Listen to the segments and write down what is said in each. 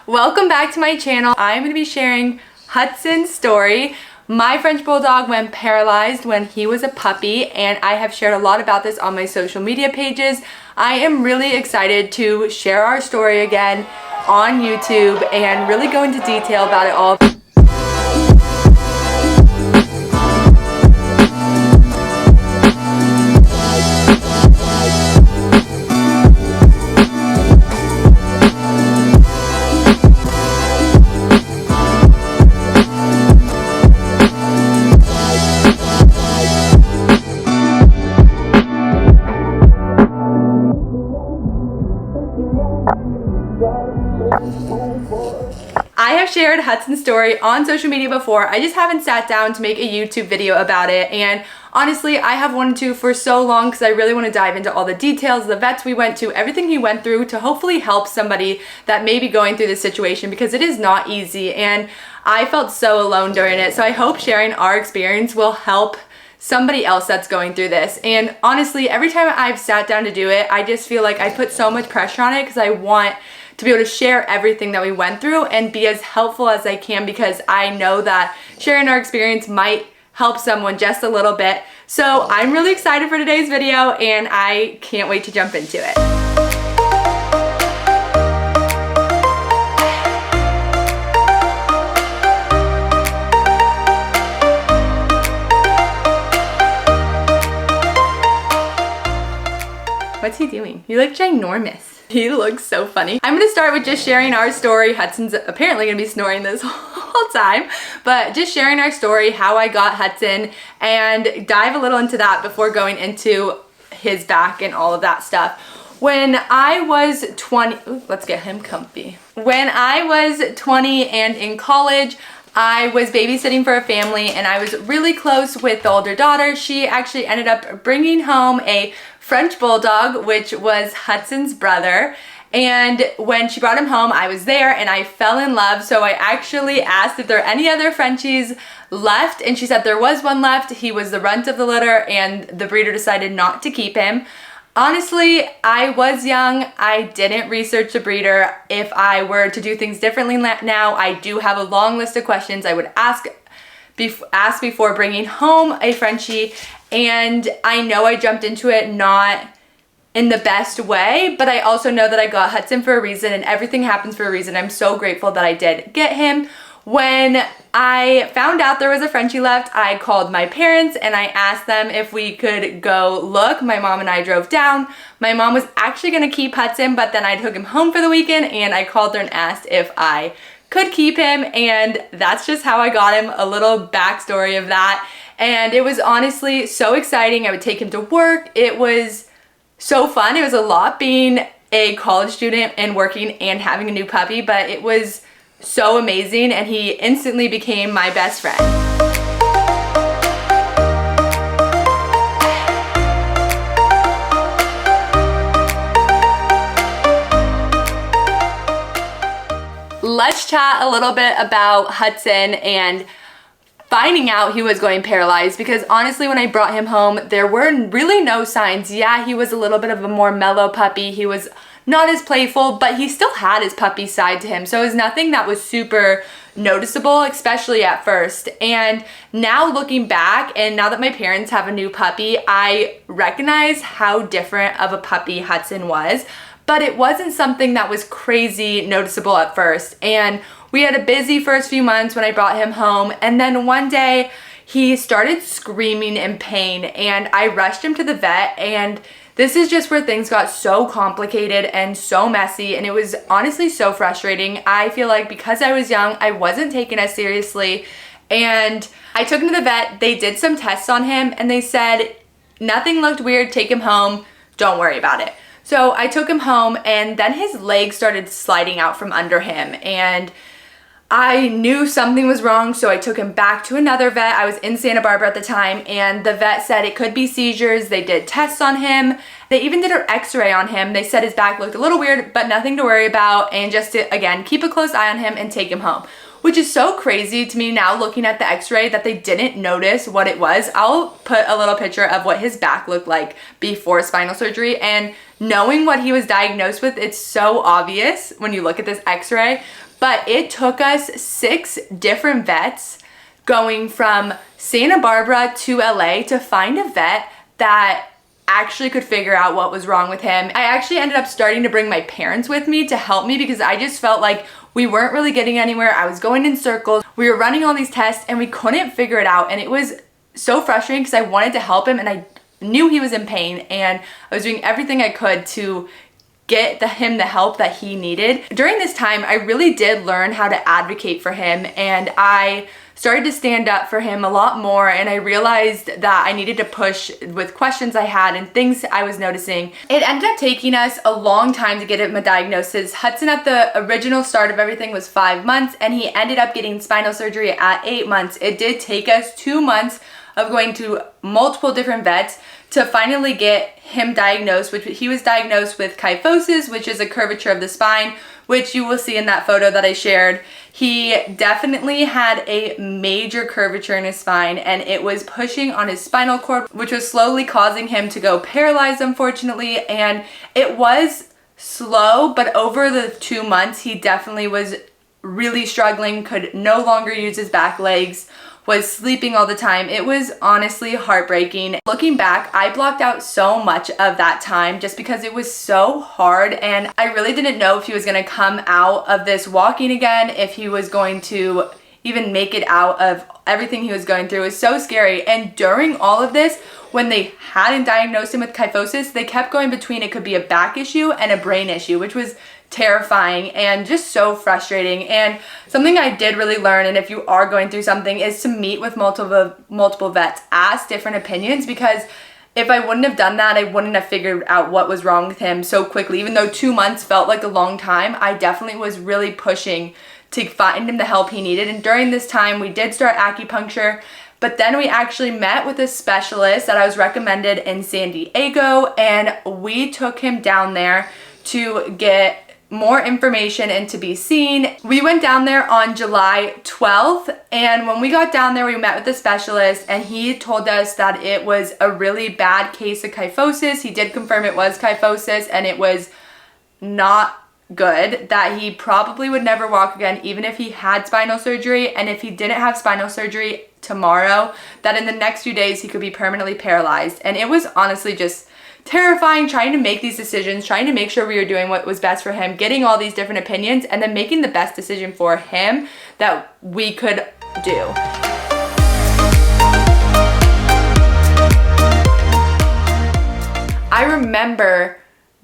Welcome back to my channel. I'm going to be sharing Hudson's story. My French Bulldog went paralyzed when he was a puppy, and I have shared a lot about this on my social media pages. I am really excited to share our story again on YouTube and really go into detail about it all. I have shared Hudson's story on social media before. I just haven't sat down to make a YouTube video about it, and honestly I have wanted to for so long because I really want to dive into all the details, the vets we went to, everything he went through to hopefully help somebody that may be going through this situation, because it is not easy and I felt so alone during it. So I hope sharing our experience will help somebody else that's going through this. And honestly, every time I've sat down to do it, I just feel like I put so much pressure on it because I want to be able to share everything that we went through and be as helpful as I can, because I know that sharing our experience might help someone just a little bit. So I'm really excited for today's video and I can't wait to jump into it. What's he doing? You look ginormous. He looks so funny. I'm gonna start with just sharing our story. Hudson's apparently gonna be snoring this whole time, but just sharing our story, how I got Hudson, and dive a little into that before going into his back and all of that stuff. When I was 20, ooh, let's get him comfy. When I was 20 and in college, I was babysitting for a family and I was really close with the older daughter. She actually ended up bringing home a French Bulldog, which was Hudson's brother. And when she brought him home, I was there and I fell in love. So I actually asked if there are any other Frenchies left, and she said there was one left. He was the runt of the litter and the breeder decided not to keep him. Honestly, I was young. I didn't research the breeder. If I were to do things differently now, I do have a long list of questions I would ask before bringing home a Frenchie. And I know I jumped into it not in the best way, but I also know that I got Hudson for a reason and everything happens for a reason. I'm so grateful that I did get him. When I found out there was a Frenchie left, I called my parents and I asked them if we could go look. My mom and I drove down. My mom was actually gonna keep Hudson, but then I took him home for the weekend and I called her and asked if I could keep him, and that's just how I got him, a little backstory of that. And it was honestly so exciting. I would take him to work. It was so fun. It was a lot being a college student and working and having a new puppy, but it was so amazing and he instantly became my best friend. Let's chat a little bit about Hudson and finding out he was going paralyzed, because honestly when I brought him home there were really no signs. Yeah, he was a little bit of a more mellow puppy. He was not as playful, but he still had his puppy side to him. So it was nothing that was super noticeable, especially at first. And now looking back, and now that my parents have a new puppy, I recognize how different of a puppy Hudson was. But it wasn't something that was crazy noticeable at first. And we had a busy first few months when I brought him home, and then one day he started screaming in pain and I rushed him to the vet, and this is just where things got so complicated and so messy, and it was honestly so frustrating. I feel like because I was young, I wasn't taken as seriously, and I took him to the vet. They did some tests on him and they said nothing looked weird, take him home, don't worry about it. So I took him home and then his legs started sliding out from under him, and I knew something was wrong, so I took him back to another vet. I was in Santa Barbara at the time, and the vet said it could be seizures. They did tests on him. They even did an x-ray on him. They said his back looked a little weird, but nothing to worry about, and just to, again, keep a close eye on him and take him home. Which is so crazy to me now looking at the x-ray that they didn't notice what it was. I'll put a little picture of what his back looked like before spinal surgery, and knowing what he was diagnosed with, it's so obvious when you look at this x-ray, but it took us 6 different vets going from Santa Barbara to LA to find a vet that actually could figure out what was wrong with him. I actually ended up starting to bring my parents with me to help me because I just felt like we weren't really getting anywhere. I was going in circles. We were running all these tests and we couldn't figure it out. And it was so frustrating because I wanted to help him and I knew he was in pain and I was doing everything I could to get him the help that he needed. During this time, I really did learn how to advocate for him, and I started to stand up for him a lot more, and I realized that I needed to push with questions I had and things I was noticing. It ended up taking us a long time to get him a diagnosis. Hudson at the original start of everything was 5 months, and he ended up getting spinal surgery at 8 months. It did take us 2 months of going to multiple different vets to finally get him diagnosed, which he was diagnosed with kyphosis, which is a curvature of the spine, which you will see in that photo that I shared. He definitely had a major curvature in his spine and it was pushing on his spinal cord, which was slowly causing him to go paralyzed, unfortunately. And it was slow, but over the 2 months, he definitely was really struggling, could no longer use his back legs, was sleeping all the time. It was honestly heartbreaking. Looking back, I blocked out so much of that time just because it was so hard and I really didn't know if he was gonna come out of this walking again, if he was going to even make it out of everything he was going through. It was so scary. And during all of this, when they hadn't diagnosed him with kyphosis, they kept going between it could be a back issue and a brain issue, which was terrifying and just so frustrating. And something I did really learn, and if you are going through something, is to meet with multiple vets, ask different opinions, because if I wouldn't have done that, I wouldn't have figured out what was wrong with him so quickly. Even though 2 months felt like a long time, I definitely was really pushing to find him the help he needed. And during this time, we did start acupuncture, but then we actually met with a specialist that I was recommended in San Diego, and we took him down there to get more information and to be seen. We went down there on July 12th, and when we got down there, we met with the specialist and he told us that it was a really bad case of kyphosis. He did confirm it was kyphosis and it was not good, that he probably would never walk again even if he had spinal surgery, and if he didn't have spinal surgery tomorrow, that in the next few days he could be permanently paralyzed. And it was honestly just terrifying trying to make these decisions, trying to make sure we were doing what was best for him, getting all these different opinions, and then making the best decision for him that we could do. I remember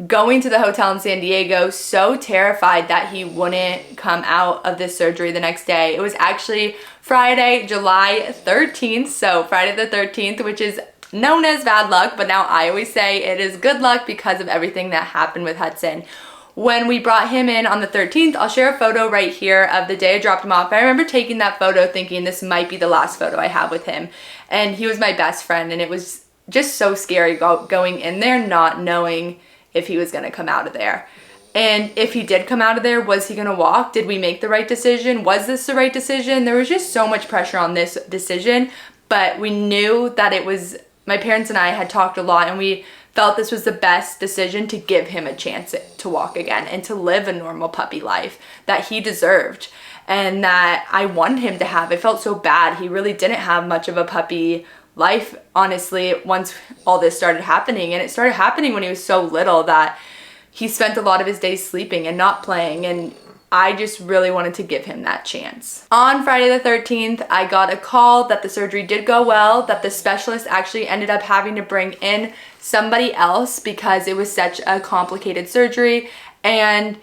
going to the hotel in San Diego so terrified that he wouldn't come out of this surgery the next day. It was actually Friday, July 13th, so Friday the 13th, which is known as bad luck, but now I always say it is good luck because of everything that happened with Hudson. When we brought him in on the 13th, I'll share a photo right here of the day I dropped him off. I remember taking that photo thinking this might be the last photo I have with him, and he was my best friend, and it was just so scary going in there not knowing if he was going to come out of there. And if he did come out of there, was he going to walk? Did we make the right decision? Was this the right decision? There was just so much pressure on this decision, but we knew that it was, my parents and I had talked a lot and we felt this was the best decision to give him a chance to walk again and to live a normal puppy life that he deserved and that I wanted him to have. I felt so bad. He really didn't have much of a puppy life, honestly, once all this started happening. And it started happening when he was so little that he spent a lot of his days sleeping and not playing, and I just really wanted to give him that chance. On Friday the 13th, I got a call that the surgery did go well, that the specialist actually ended up having to bring in somebody else because it was such a complicated surgery, and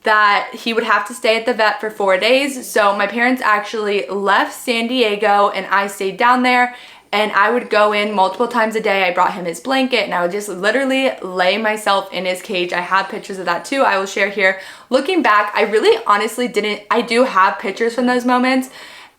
that he would have to stay at the vet for 4 days. So my parents actually left San Diego and I stayed down there, and I would go in multiple times a day. I brought him his blanket and I would just literally lay myself in his cage. I have pictures of that too, I will share here. Looking back, I really honestly didn't, I do have pictures from those moments.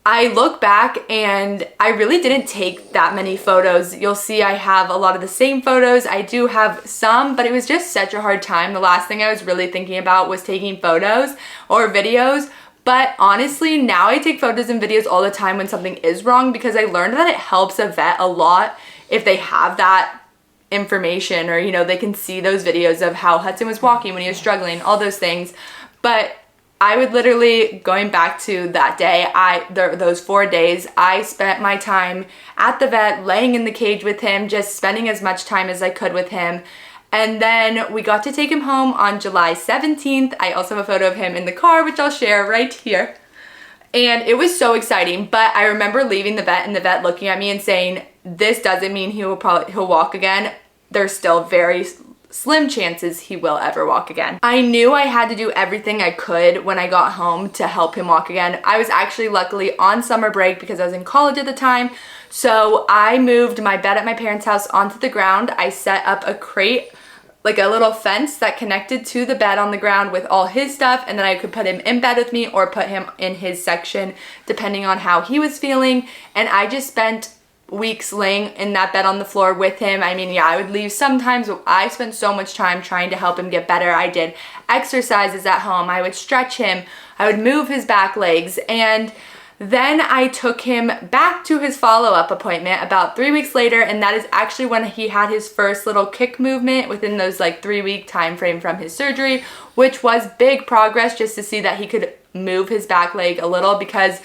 I look back and I really didn't take that many photos. You'll see I have a lot of the same photos. I do have some, but it was just such a hard time. The last thing I was really thinking about was taking photos or videos. But honestly, now I take photos and videos all the time when something is wrong, because I learned that it helps a vet a lot if they have that information, or, you know, they can see those videos of how Hudson was walking when he was struggling, all those things. But I would literally, going back to that day, those 4 days, I spent my time at the vet, laying in the cage with him, just spending as much time as I could with him. And then we got to take him home on July 17th. I also have a photo of him in the car, which I'll share right here. And it was so exciting, but I remember leaving the vet and the vet looking at me and saying, this doesn't mean he'll walk again. There's still very slim chances he will ever walk again. I knew I had to do everything I could when I got home to help him walk again. I was actually luckily on summer break because I was in college at the time. So I moved my bed at my parents' house onto the ground. I set up a crate, like a little fence that connected to the bed on the ground with all his stuff, and then I could put him in bed with me or put him in his section depending on how he was feeling. And I just spent weeks laying in that bed on the floor with him. I mean, yeah, I would leave sometimes, but I spent so much time trying to help him get better. I did exercises at home. I would stretch him. I would move his back legs. And then I took him back to his follow-up appointment about 3 weeks later, and that is actually when he had his first little kick movement within those like 3-week time frame from his surgery, which was big progress just to see that he could move his back leg a little, because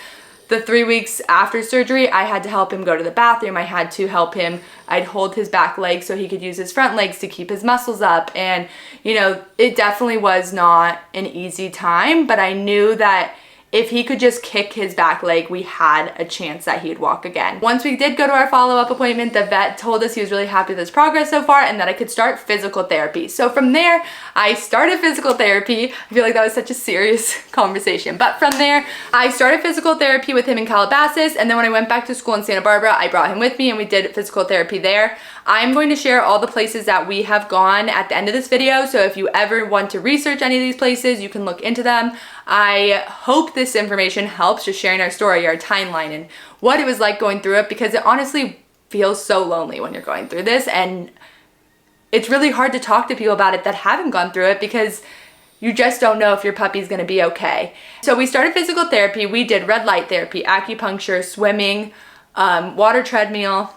the 3 weeks after surgery, I had to help him go to the bathroom. I had to help him. I'd hold his back leg so he could use his front legs to keep his muscles up. And, you know, it definitely was not an easy time, but I knew that if he could just kick his back leg, we had a chance that he'd walk again. Once we did go to our follow-up appointment, the vet told us he was really happy with his progress so far and that I could start physical therapy. So from there, I started physical therapy. I feel like that was such a serious conversation. But from there, I started physical therapy with him in Calabasas, and then when I went back to school in Santa Barbara, I brought him with me and we did physical therapy there. I'm going to share all the places that we have gone at the end of this video, so if you ever want to research any of these places, you can look into them. I hope this information helps, just sharing our story, our timeline, and what it was like going through it, because it honestly feels so lonely when you're going through this, and it's really hard to talk to people about it that haven't gone through it, because you just don't know if your puppy's gonna be okay. So we started physical therapy. We did red light therapy, acupuncture, swimming, water treadmill.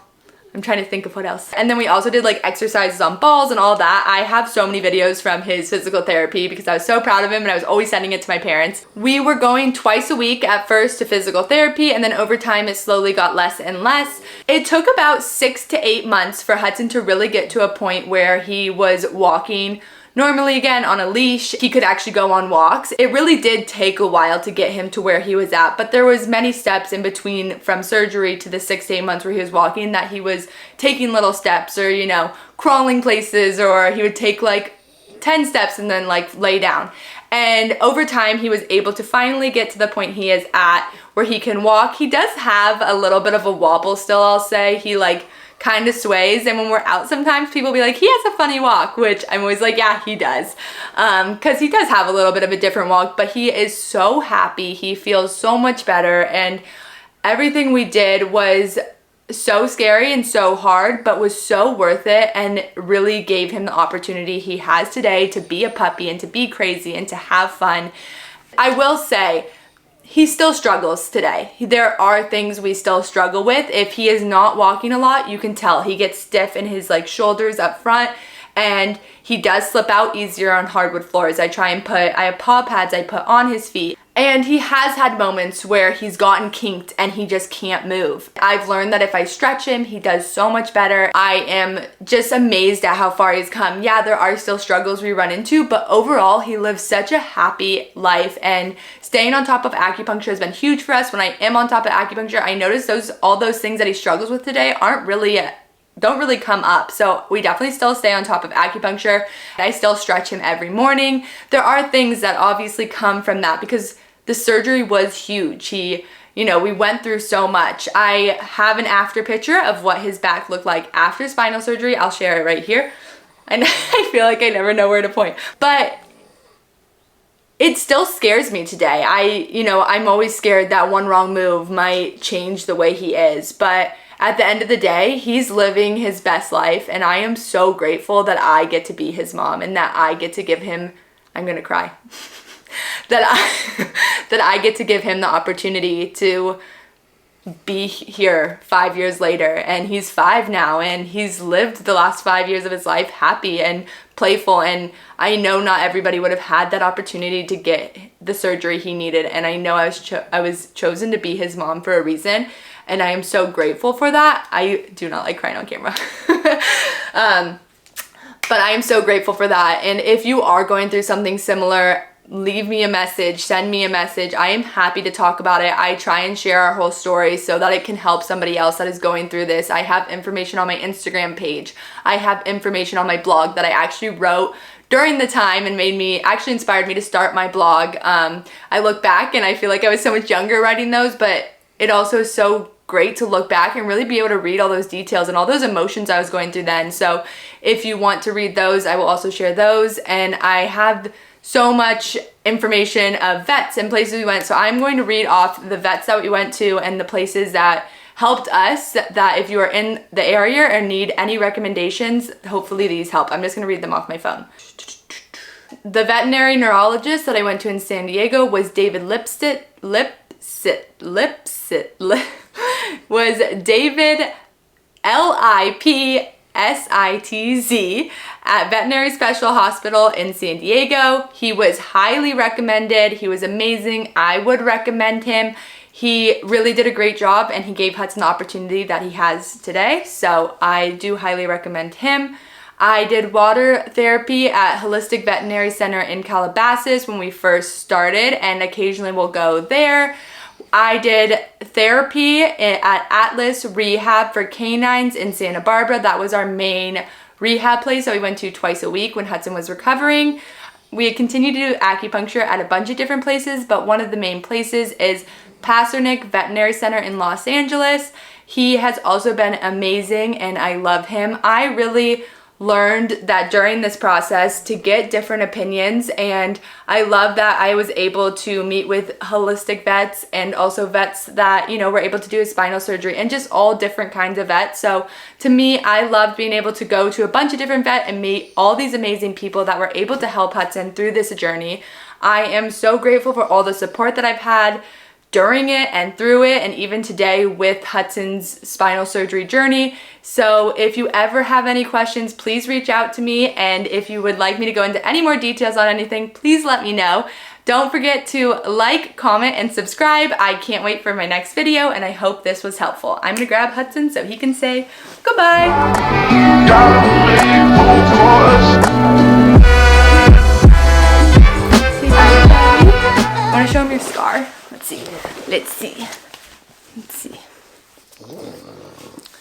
I'm trying to think of what else. And then we also did like exercises on balls and all that. I have so many videos from his physical therapy because I was so proud of him and I was always sending it to my parents. We were going twice a week at first to physical therapy, and then over time it slowly got less and less. It took about 6 to 8 months for Hudson to really get to a point where he was walking normally again on a leash. He could actually go on walks. It really did take a while to get him to where he was at, but there was many steps in between from surgery to the 6 to 8 months where he was walking that he was taking little steps, or, you know, crawling places, or he would take like 10 steps and then like lay down. And over time he was able to finally get to the point he is at where he can walk. He does have a little bit of a wobble still, I'll say. He like kind of sways, and when we're out sometimes people be like, he has a funny walk, which I'm always like, yeah, he does, because he does have a little bit of a different walk, but he is so happy. He feels so much better, and everything we did was so scary and so hard, but was so worth it, and really gave him the opportunity he has today to be a puppy and to be crazy and to have fun. I will say, he still struggles today. There are things we still struggle with. If he is not walking a lot, you can tell he gets stiff in his like shoulders up front, and he does slip out easier on hardwood floors. I have paw pads I put on his feet, and he has had moments where he's gotten kinked and he just can't move. I've learned that if I stretch him, he does so much better. I am just amazed at how far he's come. Yeah, there are still struggles we run into, but overall he lives such a happy life, and staying on top of acupuncture has been huge for us. When I am on top of acupuncture, I notice all those things that he struggles with today don't really come up. So we definitely still stay on top of acupuncture. I still stretch him every morning. There are things that obviously come from that because the surgery was huge. We went through so much. I have an after picture of what his back looked like after spinal surgery. I'll share it right here. And I feel like I never know where to point, but it still scares me today. I'm always scared that one wrong move might change the way he is, but at the end of the day, he's living his best life, and I am so grateful that I get to be his mom and that I get to give him, I'm gonna cry, that I get to give him the opportunity to be here 5 years later, and he's 5 now, and he's lived the last 5 years of his life happy and playful. And I know not everybody would have had that opportunity to get the surgery he needed, and I know I was chosen to be his mom for a reason, and I am so grateful for that. I do not like crying on camera. But I am so grateful for that. And if you are going through something similar, leave me a message, send me a message. I am happy to talk about it. I try and share our whole story so that it can help somebody else that is going through this. I have information on my Instagram page. I have information on my blog that I actually wrote during the time and actually inspired me to start my blog. I look back and I feel like I was so much younger writing those, but it also is so great to look back and really be able to read all those details and all those emotions I was going through then. So if you want to read those, I will also share those. And I have so much information of vets and places we went. So I'm going to read off the vets that we went to and the places that helped us, that if you are in the area or need any recommendations, hopefully these help. I'm just going to read them off my phone. The veterinary neurologist that I went to in San Diego was David Lipsitz. Was David Lipsitz at Veterinary Specialty Hospital in San Diego. He was highly recommended. He was amazing. I would recommend him. He really did a great job, and he gave Hudson the opportunity that he has today. So I do highly recommend him. I did water therapy at Holistic Veterinary Center in Calabasas when we first started, and occasionally we'll go there. I did therapy at Atlas Rehab for Canines in Santa Barbara. That was our main rehab place that we went to twice a week when Hudson was recovering. We had continued to do acupuncture at a bunch of different places, but one of the main places is Pasternak Veterinary Center in Los Angeles. He has also been amazing, and I love him. I really learned that during this process to get different opinions, and I love that I was able to meet with holistic vets and also vets that, you know, were able to do a spinal surgery and just all different kinds of vets. So to me, I loved being able to go to a bunch of different vets and meet all these amazing people that were able to help Hudson through this journey. I am so grateful for all the support that I've had during it and through it, and even today with Hudson's spinal surgery journey. So if you ever have any questions, please reach out to me, and if you would like me to go into any more details on anything, please let me know. Don't forget to like, comment, and subscribe. I can't wait for my next video, and I hope this was helpful. I'm gonna grab Hudson so he can say goodbye. Want to show him your scar? Let's see.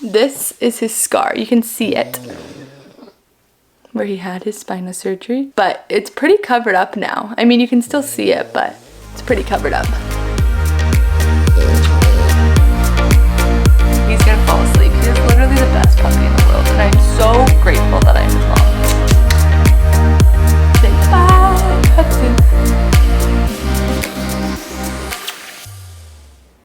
This is his scar. You can see it where he had his spinal surgery, but it's pretty covered up now. I mean, you can still see it, but it's pretty covered up.